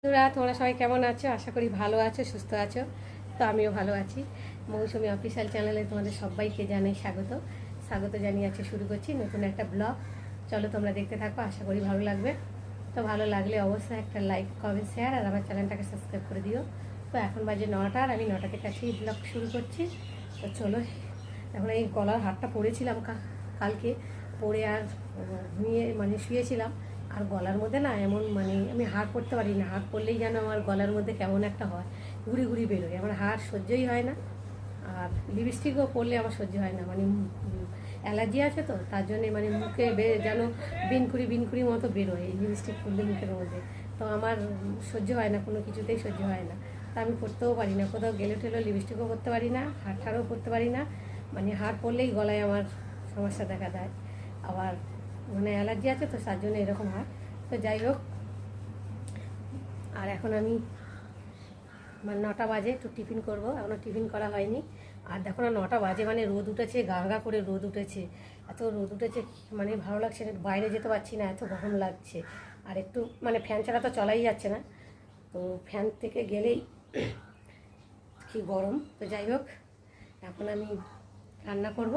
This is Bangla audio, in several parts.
বন্ধুরা, তোমরা সবাই কেমন আছো? আশা করি ভালো আছো, সুস্থ আছো। তো আমিও ভালো আছি। মৌসুমি অফিসিয়াল চ্যানেলে তোমাদের সবাইকে জানাই স্বাগত। স্বাগত জানিয়ে আছে শুরু করছি নতুন একটা ব্লগ। চলো তোমরা দেখতে থাকো, আশা করি ভালো লাগবে। তো ভালো লাগলে অবশ্যই একটা লাইক, কমেন্ট, শেয়ার আর আমার চ্যানেলটাকে সাবস্ক্রাইব করে দিও। তো এখন বাজে 9টা আর আমি 9টাতে কাছেই ব্লগ শুরু করছি। তো চলো, এখন এই গলার হারটা পরেছিলাম কালকে, পরে আর ঘুমিয়ে শুয়েছিলাম। আর গলার মধ্যে না এমন আমি হাড় পরতে পারি না। হাড় পরলেই যেন আমার গলার মধ্যে কেমন একটা হয়, ঘুরি ঘুরি বেরোয়। আমার হাড় সহ্যই হয় না। আর লিপস্টিকও পরলে আমার সহ্য হয় না, অ্যালার্জি আছে তো, তার জন্যে মুখে যেন বিনকুড়ি মতো বেরোয় এই লিপস্টিক পরলে মুখের মধ্যে। তো আমার সহ্য হয় না, কোনো কিছুতেই সহ্য হয় না। তা আমি পরতেও পারি না, কোথাও গেলে টেলে লিপস্টিকও করতে পারি না, হাড় করতে পারি না। হাড় পরলেই গলায় আমার সমস্যা দেখা দেয়। আবার অ্যালার্জি আছে তো, তার জন্য এরকম হয়। তো যাই হোক, আর এখন আমি 9টা বাজে, একটু টিফিন করব। এখনও টিফিন করা হয়নি। আর দেখো না, 9টা বাজে, রোদ উঠেছে, গা করে রোদ উঠেছে। এত রোদ উঠেছে ভালো লাগছে না, বাইরে যেতে পারছি না, এত গরম লাগছে। আর একটু ফ্যান ছাড়া তো চলাই যাচ্ছে না, তো ফ্যান থেকে গেলেই কি গরম। তো যাই হোক, এখন আমি রান্না করব,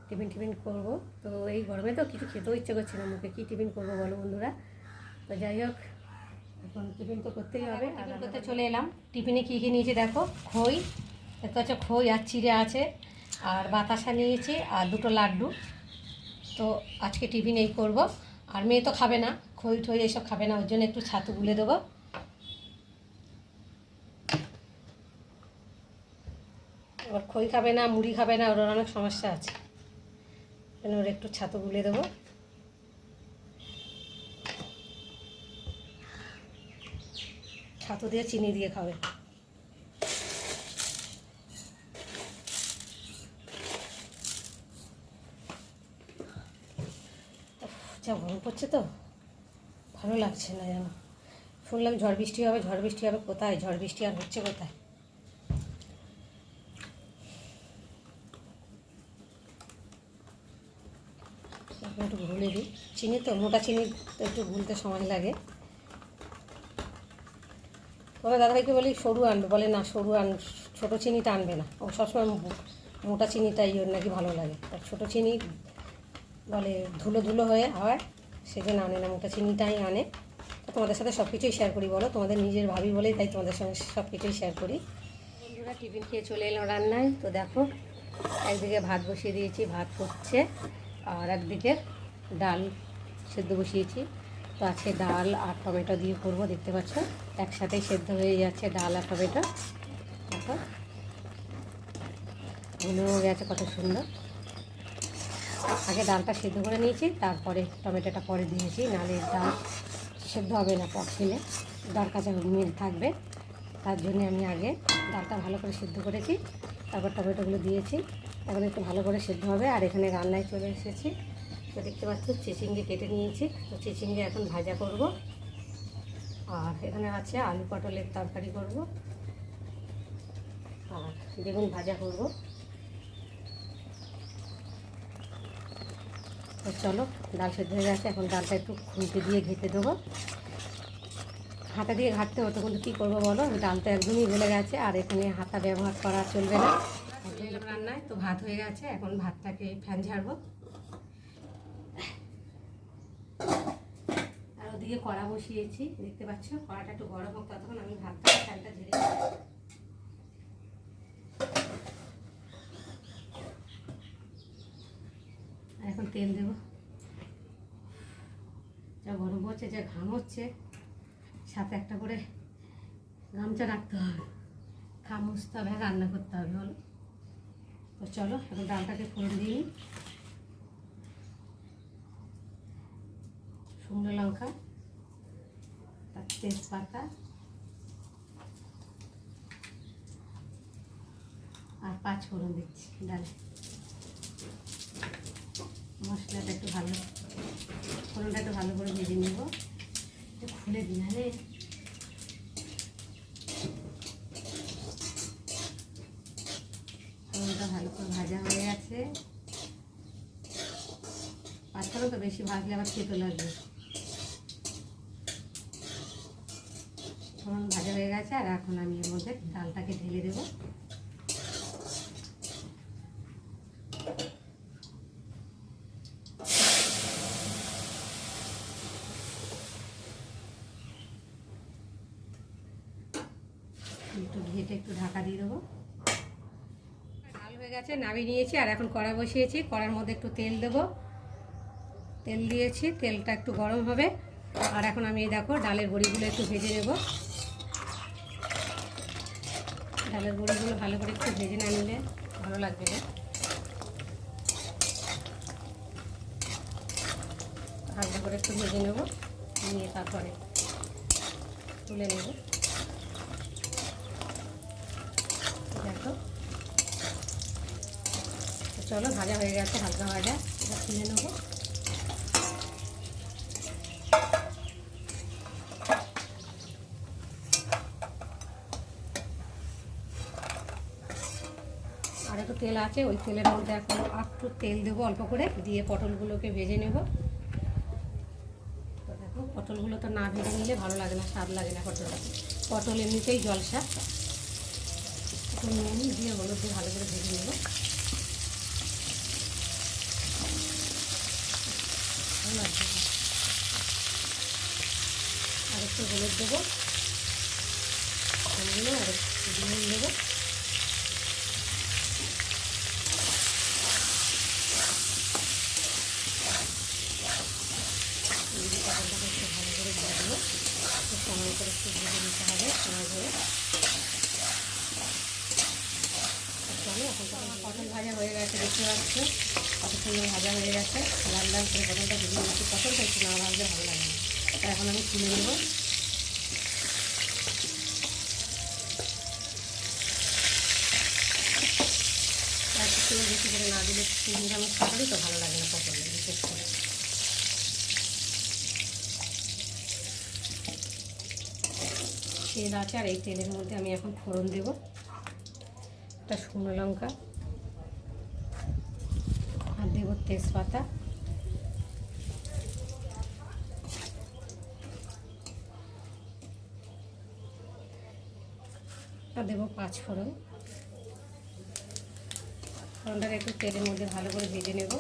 টিফিন করব। তো এই গরমে তো কিছু খেতেও ইচ্ছে করছে না, মুখে কী টিফিন করবো বলো বন্ধুরা। তো যাই হোক, এখন টিফিন তো করতেই হবে। টিফিন করতে চলে এলাম। টিফিনে কী কী নিয়েছি দেখো, খই, দেখতে পাচ্ছ, খই আর চিড়ে আছে, আর বাতাসা নিয়েছি, আর 2টো লাড্ডু। তো আজকে টিফিন এই করবো। আর মেয়ে তো খাবে না, খই ঠই এইসব খাবে না, ওর জন্য একটু ছাতু গুলে দেবো। ওর খই খাবে না, মুড়ি খাবে না, ওর অনেক সমস্যা আছে, ওর একটু ছাতু গুলে দেবো। ছাতু দিয়ে চিনি দিয়ে খাবে। যা গরম পড়ছে তো, ভালো লাগছে না যেন। শুনলাম ঝড় বৃষ্টি হবে, ঝড় বৃষ্টি হবে, কোথায় ঝড় বৃষ্টি আর হচ্ছে কোথায়। একটু ঘুলে দিই, চিনি তো মোটা চিনি, তো একটু ঘুলতে সময় লাগে। তবে দাদাভাইকে বলি সরু আনবে, বলে না সরু ছোটো চিনিটা আনবে না, ও সবসময় মোটা চিনিটাই ওর নাকি ভালো লাগে। আর ছোটো চিনি বলে ধুলো ধুলো হয়ে হয়, সেজন্য আনে না, মোটা চিনিটাই আনে। তোমাদের সাথে সব কিছুই শেয়ার করি বলো, তোমাদের নিজের ভাবি বলেই তাই তোমাদের সঙ্গে সব কিছুই শেয়ার করি। বন্ধুরা, টিফিন খেয়ে চলে এলাম রান্নায়। তো দেখো, একদিকে ভাত বসিয়ে দিয়েছি, ভাত হচ্ছে, আর একদিকে ডাল সেদ্ধ বসিয়েছি। তো আজকে ডাল আর টমেটো দিয়ে করবো, দেখতে পাচ্ছ একসাথেই সেদ্ধ হয়ে যাচ্ছে ডাল আর টমেটো। দেখো ভুলেও গেছে কত সুন্দর। আগে ডালটা সেদ্ধ করে নিয়েছি, তারপরে টমেটোটা পরে দিয়েছি, নাহলে ডাল সেদ্ধ হবে না, পর খেলে ডাল কাঁচা মিল থাকবে। তার জন্য আমি আগে ডালটা ভালো করে সেদ্ধ করেছি, তারপর টমেটোগুলো দিয়েছি। এখন একটু ভালো করে সেদ্ধ হবে। আর এখানে রান্নায় চলে এসেছি। তো দেখতে পাচ্ছ চিচিঙ্গে কেটে নিয়েছি, তো চিচিঙ্গে এখন ভাজা করব। আর এখানে আছে আলু পটলের তরকারি করব, আর বেগুন ভাজা করব। তো চলো, ডাল সেদ্ধ হয়ে গেছে, এখন ডালটা একটু খুন্তি দিয়ে ঘেঁটে দেবো। হাতা দিয়ে ঘাঁটতে হতো, কিন্তু কী করবো বলো, ডালটা একদমই গলে গেছে, আর এখানে হাতা ব্যবহার করা চলবে না। রান্নায় তো ভাত হয়ে গেছে, এখন ভাতটাকে ফ্যান ঝাড়বো। আর ওদিকে কড়া বসিয়েছি, দেখতে পাচ্ছ, কড়াটা একটু গরম হোক, ততক্ষণ আমি ভাতটা ফ্যানটা ঝেড়ে এখন তেল দেবো। যা গরম হচ্ছে, যা ঘাম হচ্ছে, সাথে একটা করে গামছা রাখতে হবে, ঘাম মুছতে হবে, রান্না করতে হবে বলো। তো চলো, এখন ডালটাকে ফোড়ন দিই। শুকনো লঙ্কা, তার তেজপাতা আর 5 ফোড়ন দিচ্ছি ডালে। মশলাটা একটু ভালো, ফোড়নটা একটু ভালো করে ভেজে নেব। একটু খুলে দিই, নাহলে ফোড়নটা ভালো করে ভাজা হয়ে গেছে। 5 ফোড়ন তো বেশি ভাজলে আবার খেতে লাগবে। হয়ে গেছে। আর এখন আমি এর মধ্যে ডালটাকে ঢেলে দেবো। একটু ঘেটে একটু ঢাকা দিয়ে দেবো। ডাল হয়ে গেছে, নামিয়ে নিয়েছি। আর এখন কড়া বসিয়েছি, কড়ার মধ্যে একটু তেল দেবো। তেল দিয়েছি, তেলটা একটু গরম হবে। আর এখন আমি দেখো ডালের বড়িগুলো একটু ভেজে নেব। ডালের বড়িগুলো ভালো করে একটু ভেজে না নিলে ভালো লাগবে না। হালকা করে একটু ভেজে নেব, নিয়ে তারপরে তুলে নেব। দেখো চলো, ভাজা হয়ে গেছে, হালকা ভাজা, এটা তুলে নেবো। আর একটু তেল আছে, ওই তেলের মধ্যে এখন একটু তেল দেবো অল্প করে, দিয়ে পটলগুলোকে ভেজে নেব। তো দেখো পটলগুলো তো না ভেজে নিলে ভালো লাগে না, স্বাদ লাগে না পটলটা। পটল এমনিতেই জলসা। একটু নুন দিয়ে হলুদ দিয়ে ভালো করে ভেজে নেব। ভালো লাগবে। আর একটু হলুদ দেবো, আর একটু নুন দেবো। পটলটাকে একটু ভালো করে ভাজবো, একটু সময় করে একটু ভেজে নিতে হবে, সময় ধরে। চলো, এখন তো আমার পটল ভাজা হয়ে গেছে, দেখতে পাচ্ছ কত সুন্দর ভাজা হয়ে গেছে। লাল লাল করে পটলটা ভেজে নিচ্ছি। পটলটা একটু না ভাজলে ভালো লাগে না। তা এখন আমি তুলে নেব। একটু বেশি করে না দিলে নিরামিষ তরকারি তো ভালো লাগে না পটল, বিশেষ করে। তেল আছে, আর এই তেলের মধ্যে আমি এখন ফোড়ন দেব। একটা শুকনো লঙ্কা, আর দেব তেজপাতা, আর দেবো 5 ফোড়ন। ফোড়নটাকে একটু তেলের মধ্যে ভালো করে ভেজে নেব।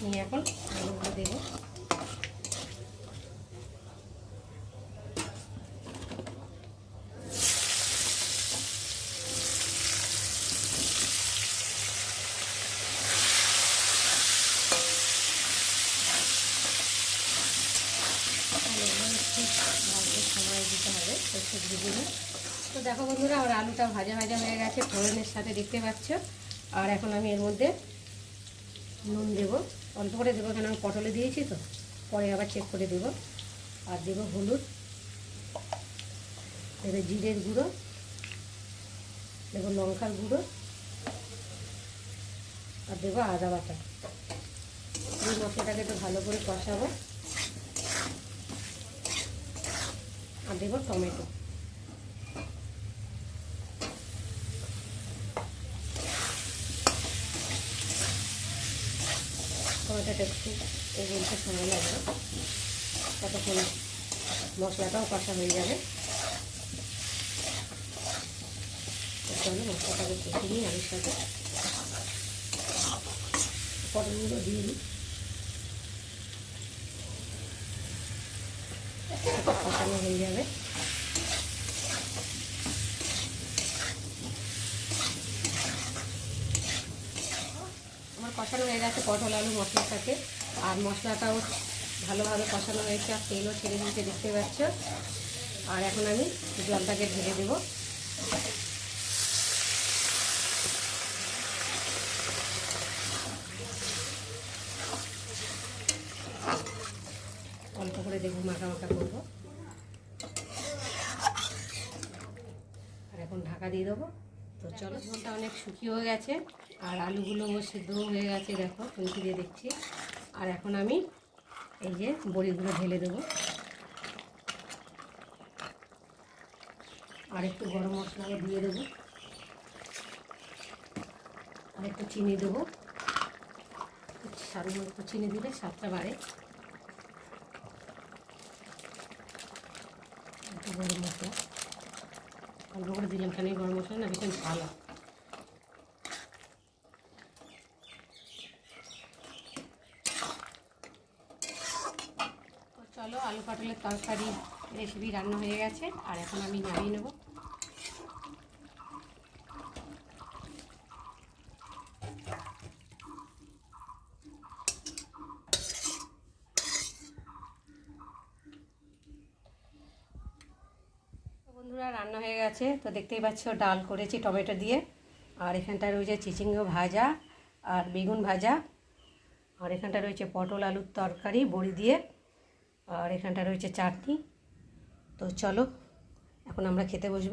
নিয়ে এখন আলুগুলো দেবো। সময় দিতে হবে একটু ভেজে নিই। তো দেখো বন্ধুরা, আমার আলুটা ভাজা ভাজা হয়ে গেছে ফোড়নের সাথে, দেখতে পাচ্ছ। আর এখন আমি এর মধ্যে নুন দেবো, অল্প করে দেবো, কেন আমি পটলে দিয়েছি তো, পরে আবার চেক করে দেবো। আর দেবো হলুদ, দেবো জিরের গুঁড়ো, দেবো লঙ্কার গুঁড়ো, আর দেবো আদা বাটা। এই মশলাটাকে একটু ভালো করে কষাবো। আর দেবো টমেটো। টমেটোটা একটু বলতে সময় লাগবে, ততক্ষণ মশলাটাও কষা হয়ে যাবে। চলো মশলাটাকে কষে নিই আলুর সাথে। পটলগুলো দিয়ে দিই, কষানো হয়ে যাবে। আমার কষানো হয়ে গেছে পটল আলু মশলার সাথে, আর মশলাটাও ভালোভাবে কষানো হয়েছে, আর তেলও ছেড়ে দিতে, দেখতে পাচ্ছ। আর এখন আমি জলটাকে ঢেলে দেবো। অল্প করে দেখবো, মাখা মাখা করবো। আর এখন ঢাকা দিয়ে দেবো। তো চলো, ঝোলটা অনেক শুকিয়ে হয়ে গেছে, আর আলুগুলো সিদ্ধ হয়ে গেছে, দেখো খুন্তি দিয়ে দেখছি। আর এখন আমি এই যে বড়িগুলো ঢেলে দেবো। আর একটু গরম মশলা দিয়ে দেবো, আর একটু চিনি দেবো। সাধারণ একটু চিনি দিলে স্বাদটা বাড়ে। একটু গরম মশলা অল্প করে দিলাম, কেন গরম মশলা না ভীষণ ভালো। তো চলো, আলু পটলের তরকারি রেসিপি রান্না হয়ে গেছে, আর এখন আমি নামিয়ে নেব। বন্ধুরা রান্না হয়ে গেছে, তো দেখতেই পাচ্ছ ডাল করেছি টমেটো দিয়ে, আর এখানটা রয়েছে চিচিঙ্গা ভাজা আর বেগুন ভাজা, আর এখানটা রয়েছে পটল আলুর তরকারি বড়ি দিয়ে, আর এখানটা রয়েছে চাটনি। তো চলো এখন আমরা খেতে বসবো।